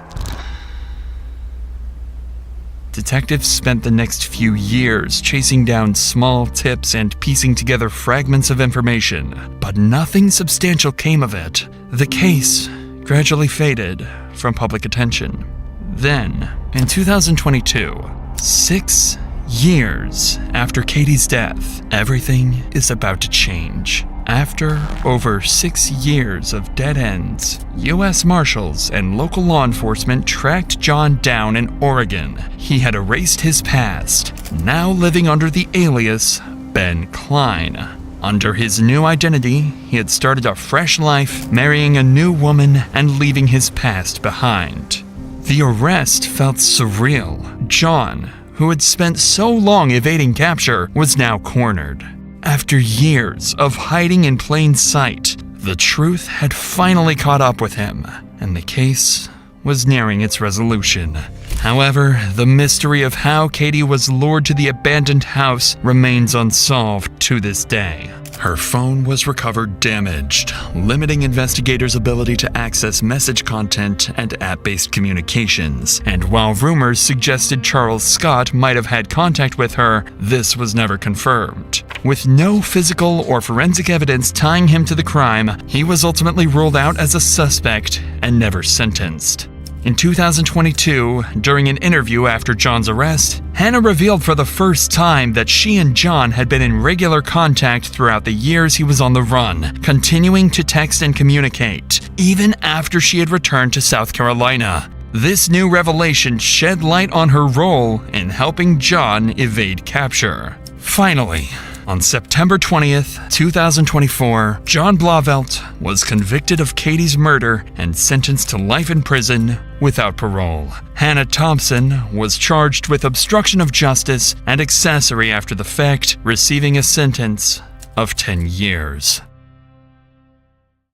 Detectives spent the next few years chasing down small tips and piecing together fragments of information, but nothing substantial came of it. The case gradually faded from public attention. Then, in 2022, 6 years after Katie's death, everything is about to change. After over 6 years of dead ends, U.S. Marshals and local law enforcement tracked John down in Oregon. He had erased his past, now living under the alias Ben Klein. Under his new identity, he had started a fresh life, marrying a new woman and leaving his past behind. The arrest felt surreal. John, who had spent so long evading capture, was now cornered. After years of hiding in plain sight, the truth had finally caught up with him, and the case was nearing its resolution. However, the mystery of how Katie was lured to the abandoned house remains unsolved to this day. Her phone was recovered damaged, limiting investigators' ability to access message content and app-based communications. And while rumors suggested Charles Scott might have had contact with her, this was never confirmed. With no physical or forensic evidence tying him to the crime, he was ultimately ruled out as a suspect and never sentenced. In 2022, during an interview after John's arrest, Hannah revealed for the first time that she and John had been in regular contact throughout the years he was on the run, continuing to text and communicate, even after she had returned to South Carolina. This new revelation shed light on her role in helping John evade capture. Finally, on September 20th, 2024, John Blauvelt was convicted of Katie's murder and sentenced to life in prison without parole. Hannah Thompson was charged with obstruction of justice and accessory after the fact, receiving a sentence of 10 years.